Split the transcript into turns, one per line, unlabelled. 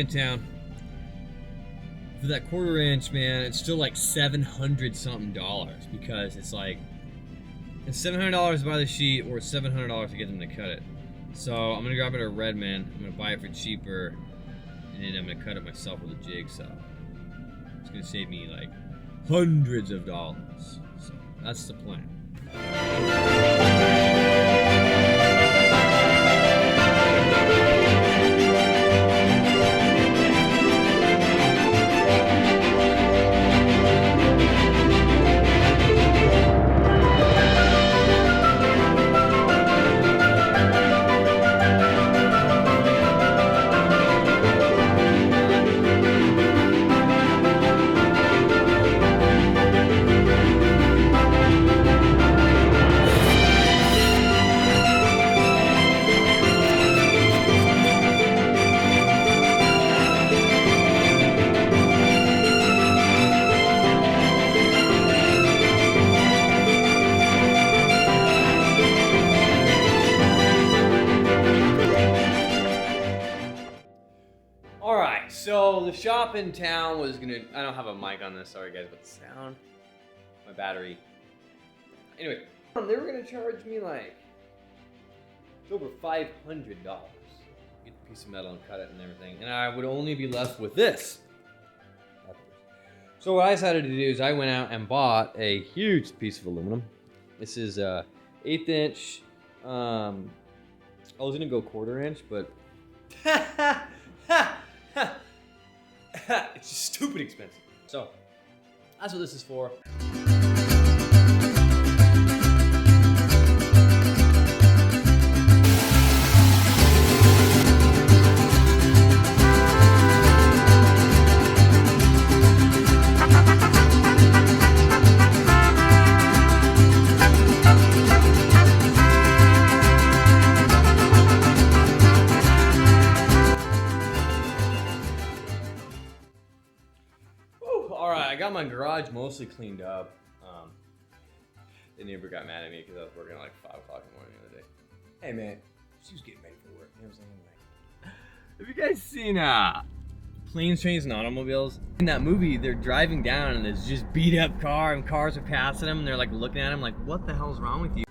in town. For that 1/4 inch, man, it's still like $700 something because it's like it's $700 to buy the sheet or $700 to get them to cut it. So I'm gonna grab it at Redmond. I'm gonna buy it for cheaper, and then I'm gonna cut it myself with a jigsaw. It's gonna save me like hundreds of dollars. So that's the plan. So the shop in town was gonna, I don't have a mic on this, sorry guys, but the sound, my battery. Anyway, they were gonna charge me like over $500. Get the piece of metal and cut it and everything, and I would only be left with this. So what I decided to do is I went out and bought a huge piece of aluminum. This is a 1/8 inch. I was gonna go 1/4 inch, but it's just stupid expensive. So that's what this is for. I got my garage mostly cleaned up. The neighbor got mad at me because I was working at like 5 o'clock in the morning the other day. Hey man, she was getting ready for work. You know what I'm saying? Have you guys seen Planes, Trains, and Automobiles? In that movie, they're driving down and there's just beat up car and cars are passing them and they're like looking at him like, what the hell's wrong with you?